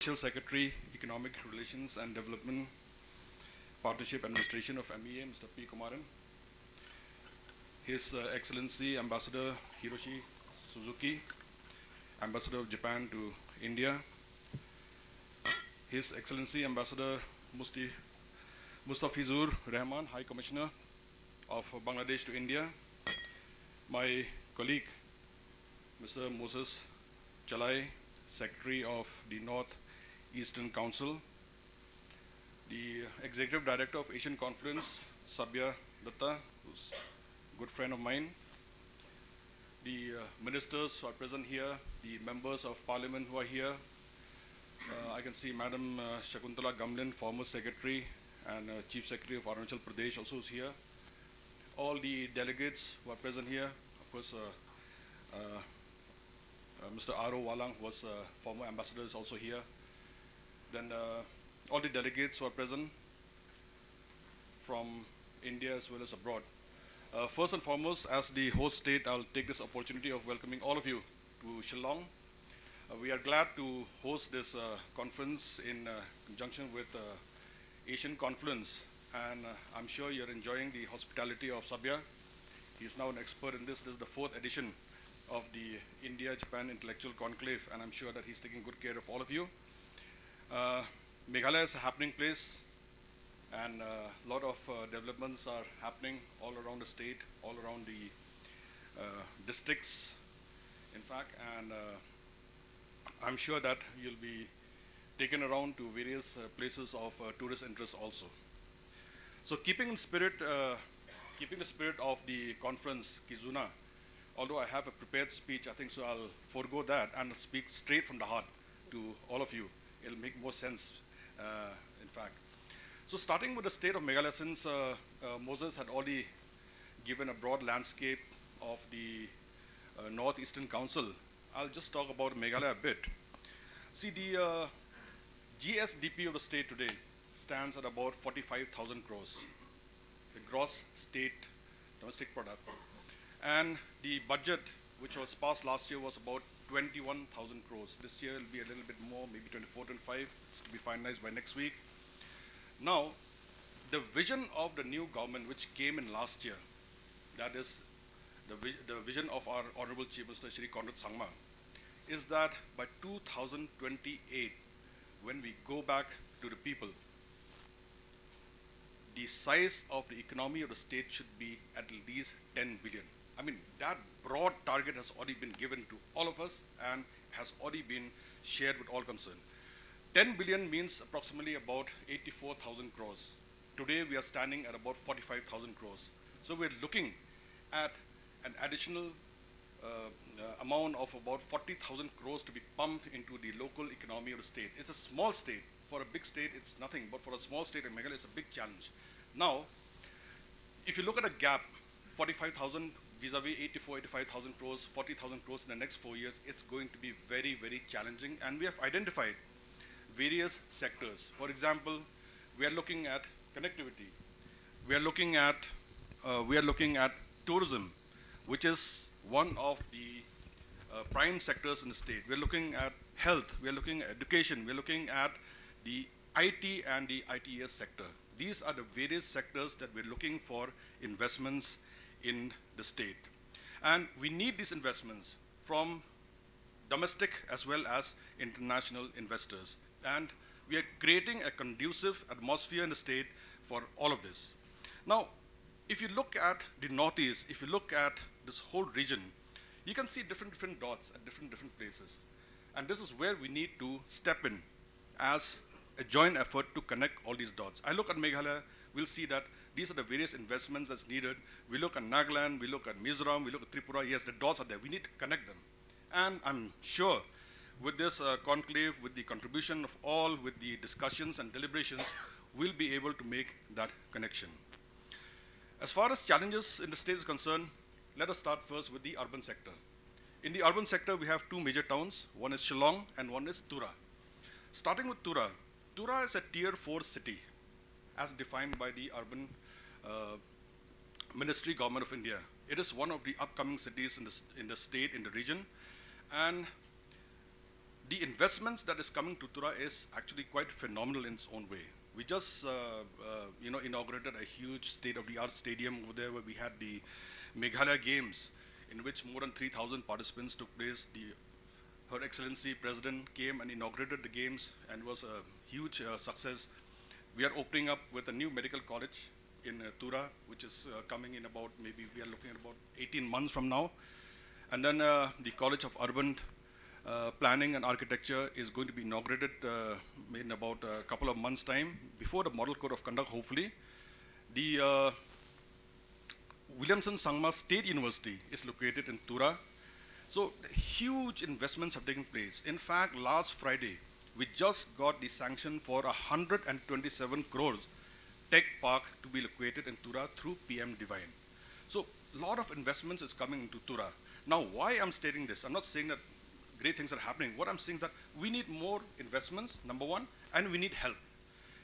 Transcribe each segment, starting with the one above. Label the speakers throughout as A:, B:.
A: Special Secretary, Economic Relations and Development, Partnership Administration of MEA, Mr. P. Kumaran, His Excellency Ambassador Hiroshi Suzuki, Ambassador of Japan to India, His Excellency Ambassador Mustafizur Rahman, High Commissioner of Bangladesh to India, my colleague, Mr. Moses Chalai, Secretary of the North Eastern Council, the Executive Director of Asian Conference, Sabya Datta, who's a good friend of mine, the ministers who are present here, the members of parliament who are here. I can see Madam Shakuntala Gamlin, former Secretary and Chief Secretary of Arunachal Pradesh, also is here. All the delegates who are present here, of course, Mr. R.O. Wahlang was former ambassador, is also here. Then all the delegates who are present from India as well as abroad. First and foremost, as the host state, I'll take this opportunity of welcoming all of you to Shillong. We are glad to host this conference in conjunction with Asian Conference, and I'm sure you're enjoying the hospitality of Sabya. He's now an expert in this. This is the 4th edition of the India-Japan Intellectual Conclave, and I'm sure that he's taking good care of all of you. Meghalaya is a happening place, and a lot of developments are happening all around the state, all around the districts, in fact, and I'm sure that you'll be taken around to various places of tourist interest also. So keeping the spirit of the conference, KIZUNA, although I have a prepared speech, I think so I'll forego that and speak straight from the heart to all of you. It'll make more sense, in fact. So starting with the state of Meghalaya, since Moses had already given a broad landscape of the Northeastern Council, I'll just talk about Meghalaya a bit. See, the GSDP of the state today stands at about 45,000 crores, the gross state domestic product. And the budget, which was passed last year, was about 21,000 crores. This year will be a little bit more, maybe 24, 25. It's to be finalized by next week. Now, the vision of the new government, which came in last year, that is the vision of our Honorable Chief Minister, Shri, is that by 2028, when we go back to the people, the size of the economy of the state should be at least 10 billion. I mean, that broad target has already been given to all of us and has already been shared with all concerned. 10 billion means approximately about 84,000 crores. Today we are standing at about 45,000 crores. So we're looking at an additional amount of about 40,000 crores to be pumped into the local economy of the state. It's a small state. For a big state, it's nothing, but for a small state like Meghalaya, it's a big challenge. Now, if you look at a gap, 45,000 vis-a-vis 85,000 crores, 40,000 crores in the next 4 years, it's going to be very, very challenging. And we have identified various sectors. For example, we are looking at connectivity. We are looking at tourism, which is one of the prime sectors in the state. We're looking at health, we're looking at education, we're looking at the IT and the ITES sector. These are the various sectors that we're looking for investments in the state. And we need these investments from domestic as well as international investors. And we are creating a conducive atmosphere in the state for all of this. Now, if you look at the Northeast, if you look at this whole region, you can see different dots at different places. And this is where we need to step in as a joint effort to connect all these dots. I look at Meghalaya, we'll see that these are the various investments that's needed. We look at Nagaland, we look at Mizoram, we look at Tripura, yes, the dots are there. We need to connect them. And I'm sure with this conclave, with the contribution of all, with the discussions and deliberations, we'll be able to make that connection. As far as challenges in the state is concerned, let us start first with the urban sector. In the urban sector, we have two major towns. One is Shillong and one is Tura. Starting with Tura. Tura is a tier 4 city as defined by the urban ministry government of India. It is one of the upcoming cities in the state, in the region. And The investments that is coming to Tura is actually quite phenomenal in its own way. We just inaugurated a huge state-of-the-art stadium over there where we had the Meghalaya Games, in which more than 3,000 participants took place. Her Excellency President came and inaugurated the games, and it was a huge success. We are opening up with a new medical college in Tura, which is coming in about, maybe we are looking at about 18 months from now. And then the College of Urban Planning and Architecture is going to be inaugurated in about a couple of months' time, before the Model Code of Conduct, hopefully. The Williamson Sangma State University is located in Tura. So huge investments have taken place. In fact, last Friday, we just got the sanction for 127 crores tech park to be located in Tura through PM Divine. So a lot of investments is coming into Tura. Now, why I'm stating this? I'm not saying that great things are happening. What I'm saying is that we need more investments, number one, and we need help.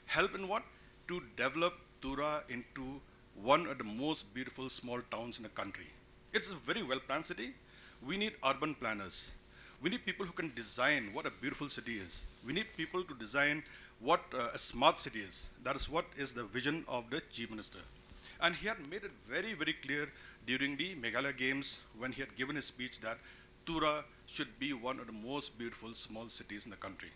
A: Help in what? To develop Tura into one of the most beautiful small towns in the country. It's a very well-planned city. We need urban planners. We need people who can design what a beautiful city is. We need people to design what a smart city is. That is what is the vision of the Chief Minister. And he had made it very, very clear during the Meghalaya Games when he had given his speech that Tura should be one of the most beautiful small cities in the country.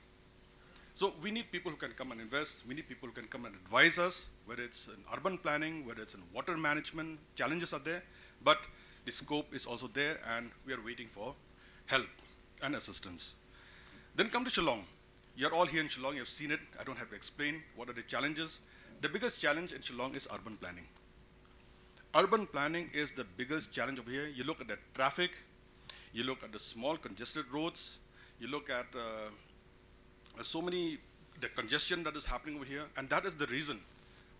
A: So we need people who can come and invest. We need people who can come and advise us, whether it's in urban planning, whether it's in water management. Challenges are there, but the scope is also there, and we are waiting for help and assistance. Then come to Shillong. You're all here in Shillong. You've seen it. I don't have to explain what are the challenges. The biggest challenge in Shillong is urban planning. Urban planning is the biggest challenge over here. You look at the traffic, you look at the small congested roads, you look at the congestion that is happening over here, and that is the reason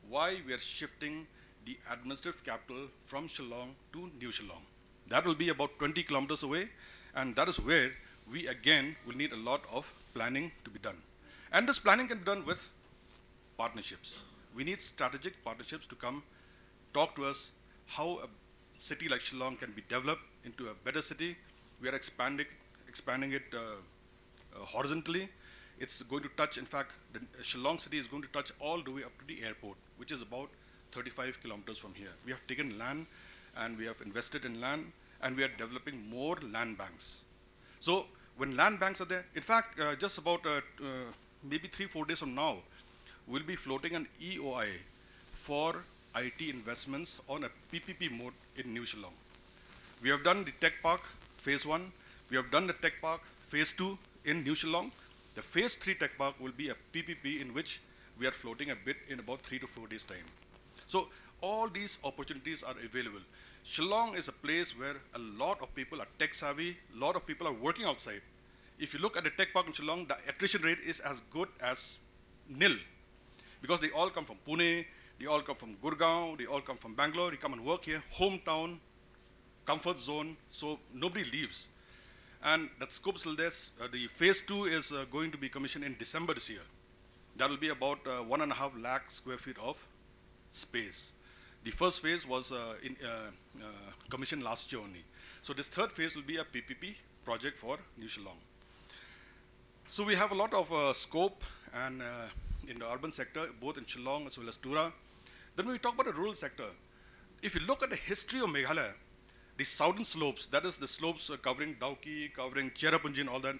A: why we are shifting the administrative capital from Shillong to New Shillong. That will be about 20 kilometers away, and that is where we again will need a lot of planning to be done. And this planning can be done with partnerships. We need strategic partnerships to come talk to us how a city like Shillong can be developed into a better city. We are expanding it horizontally. It's going to touch, in fact, the Shillong city is going to touch all the way up to the airport, which is about 35 kilometers from here. We have taken land, and we have invested in land, and we are developing more land banks. So when land banks are there, in fact, just about maybe 3-4 days from now, we'll be floating an EOI for IT investments on a PPP mode in New Shillong. We have done the tech park phase 1. We have done the tech park phase 2 in New Shillong. The phase 3 tech park will be a PPP in which we are floating a bit in about 3 to 4 days time. So all these opportunities are available. Shillong is a place where a lot of people are tech savvy, a lot of people are working outside. If you look at the tech park in Shillong, the attrition rate is as good as nil, because they all come from Pune, they all come from Gurgaon, they all come from Bangalore, they come and work here, hometown, comfort zone, so nobody leaves. And that scope is still there. The phase 2 is going to be commissioned in December this year. That will be about 1.5 lakh square feet of space. The first phase was commissioned last year only. So this third phase will be a PPP project for New Shillong. So we have a lot of scope and in the urban sector, both in Shillong as well as Tura. Then when we talk about the rural sector, if you look at the history of Meghalaya, the southern slopes, that is the slopes covering Dauki, covering Cherrapunji and all that,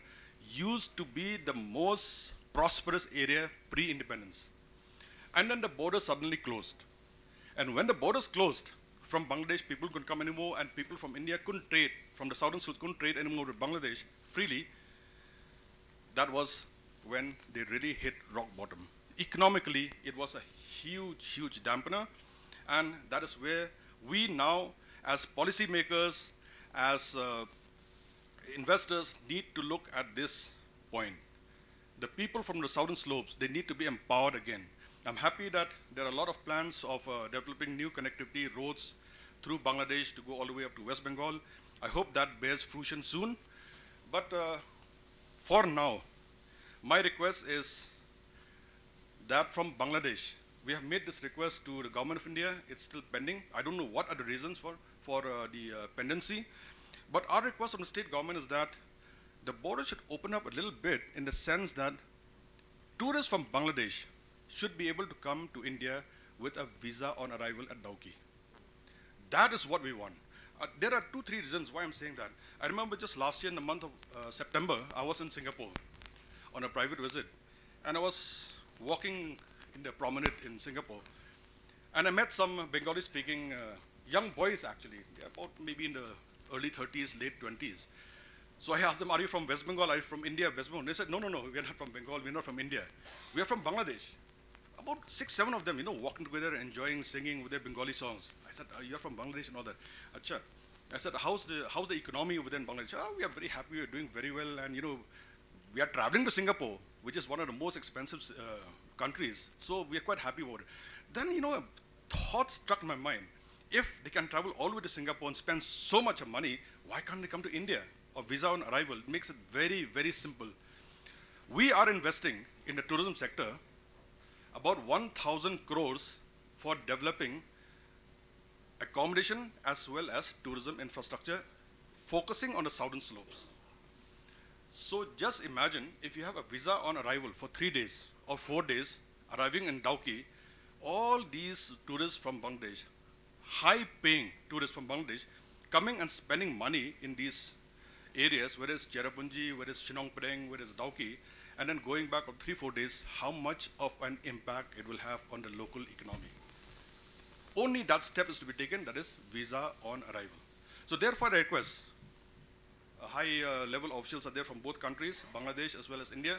A: used to be the most prosperous area pre-independence. And then the border suddenly closed. And when the borders closed, from Bangladesh, people couldn't come anymore, and people from India couldn't trade, from the southern slopes couldn't trade anymore with Bangladesh freely. That was when they really hit rock bottom. Economically, it was a huge, huge dampener, and that is where we now, as policymakers, as investors, need to look at this point. The people from the southern slopes, they need to be empowered again. I'm happy that there are a lot of plans of developing new connectivity roads through Bangladesh to go all the way up to West Bengal. I hope that bears fruition soon. But for now, my request is that from Bangladesh, we have made this request to the government of India. It's still pending. I don't know what are the reasons for the pendency. But our request from the state government is that the border should open up a little bit in the sense that tourists from Bangladesh should be able to come to India with a visa on arrival at Dauki. That is what we want. There are 2-3 reasons why I'm saying that. I remember just last year in the month of September, I was in Singapore on a private visit, and I was walking in the promenade in Singapore, and I met some Bengali-speaking young boys actually. They're about maybe in the early 30s, late 20s. So I asked them, are you from West Bengal? Are you from India, West Bengal? They said, no, we are not from Bengal, we're not from India. We are from Bangladesh. About 6-7 of them, walking together, enjoying, singing with their Bengali songs. I said, you're from Bangladesh and all that. Acha. I said, how's the economy within Bangladesh? Oh, we are very happy, we're doing very well, and we are traveling to Singapore, which is one of the most expensive countries. So we are quite happy about it. Then, a thought struck my mind. If they can travel all the way to Singapore and spend so much of money, why can't they come to India? Or visa on arrival. It makes it very, very simple. We are investing in the tourism sector about 1,000 crores for developing accommodation as well as tourism infrastructure, focusing on the southern slopes. So just imagine if you have a visa on arrival for 3 days or 4 days, arriving in Dauki, all these tourists from Bangladesh, high-paying tourists from Bangladesh, coming and spending money in these areas, whether it's Cherrapunji, whether it's Shillong, whether it's Dauki, and then going back of 3-4 days, how much of an impact it will have on the local economy. Only that step is to be taken, that is visa on arrival. So therefore I request, high-level officials are there from both countries, Bangladesh as well as India.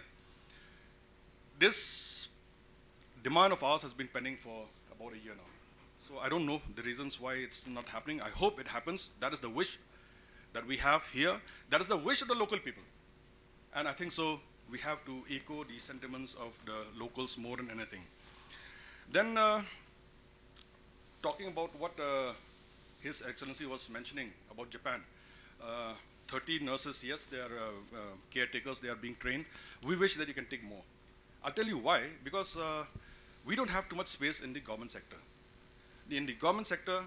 A: This demand of ours has been pending for about a year now. So I don't know the reasons why it's not happening. I hope it happens. That is the wish that we have here. That is the wish of the local people. And I think so we have to echo the sentiments of the locals more than anything. Then talking about what His Excellency was mentioning about Japan. 30 nurses, yes, they are caretakers, they are being trained. We wish that you can take more. I'll tell you why, because we don't have too much space in the government sector. In the government sector,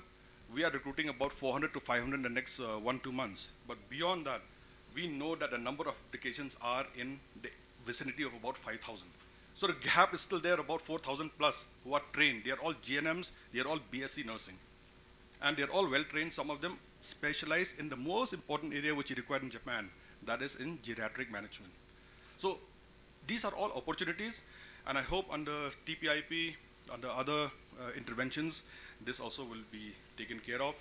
A: we are recruiting about 400 to 500 in the next 1-2 months. But beyond that, we know that the number of applications are in the vicinity of about 5,000. So the gap is still there, about 4,000 plus who are trained. They are all GNMs, they are all BSc nursing. And they are all well trained, some of them specialized in the most important area which is required in Japan, that is in geriatric management. So these are all opportunities, and I hope under TPIP, under other interventions, this also will be taken care of.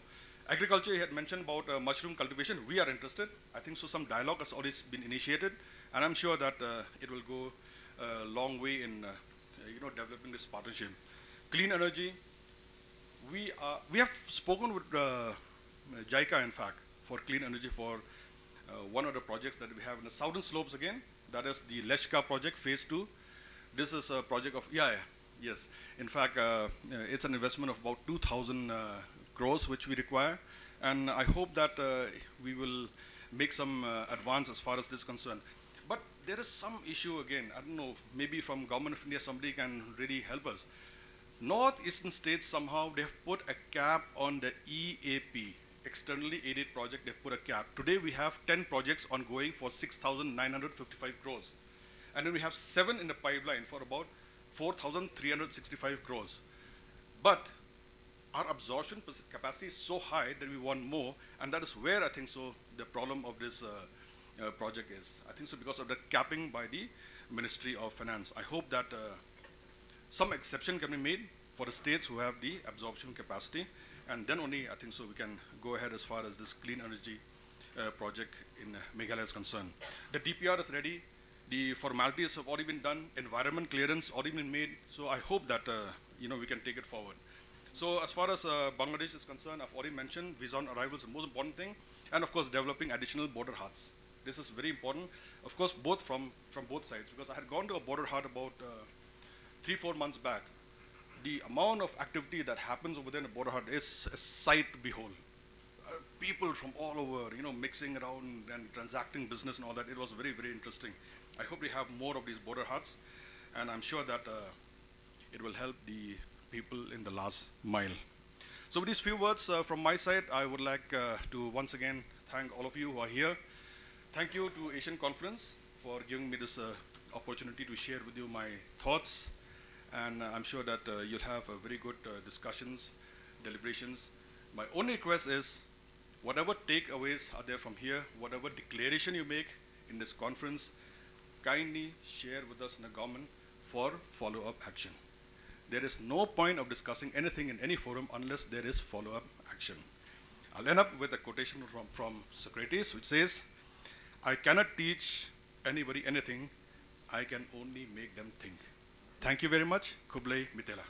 A: Agriculture, he had mentioned about mushroom cultivation. We are interested. I think so some dialogue has already been initiated, and I'm sure that it will go a long way in developing this partnership. Clean energy, we have spoken with JICA, in fact, for clean energy for one of the projects that we have in the southern slopes again, that is the Leshka project, phase 2. This is a project of, yes. In fact, it's an investment of about 2,000 crores which we require, and I hope that we will make some advance as far as this is concerned. But there is some issue again, I don't know, maybe from Government of India somebody can really help us. Northeastern states somehow they have put a cap on the EAP, externally aided project, they've put a cap. Today we have 10 projects ongoing for 6,955 crores. And then we have 7 in the pipeline for about 4,365 crores. But our absorption capacity is so high that we want more, and that is where I think so the problem of this project is. I think so because of the capping by the Ministry of Finance. I hope that some exception can be made for the states who have the absorption capacity, and then only I think so we can go ahead as far as this clean energy project in Meghalaya is concerned. The DPR is ready. The formalities have already been done. Environment clearance already been made. So I hope that we can take it forward. So as far as Bangladesh is concerned, I've already mentioned visa on arrival is the most important thing, and of course developing additional border huts. This is very important, of course, both from both sides, because I had gone to a border hut about 3-4 months back. The amount of activity that happens within a border hut is a sight to behold. People from all over, mixing around and transacting business and all that. It was very, very interesting. I hope we have more of these border huts, and I'm sure that it will help the people in the last mile. So with these few words from my side, I would like to once again thank all of you who are here Thank you to Asian Conference for giving me this opportunity to share with you my thoughts. And I'm sure that you'll have very good discussions, deliberations. My only request is, whatever takeaways are there from here, whatever declaration you make in this conference, kindly share with us in the government for follow-up action. There is no point of discussing anything in any forum unless there is follow-up action. I'll end up with a quotation from Socrates, which says, I cannot teach anybody anything, I can only make them think. Thank you very much. Kublai Mitela.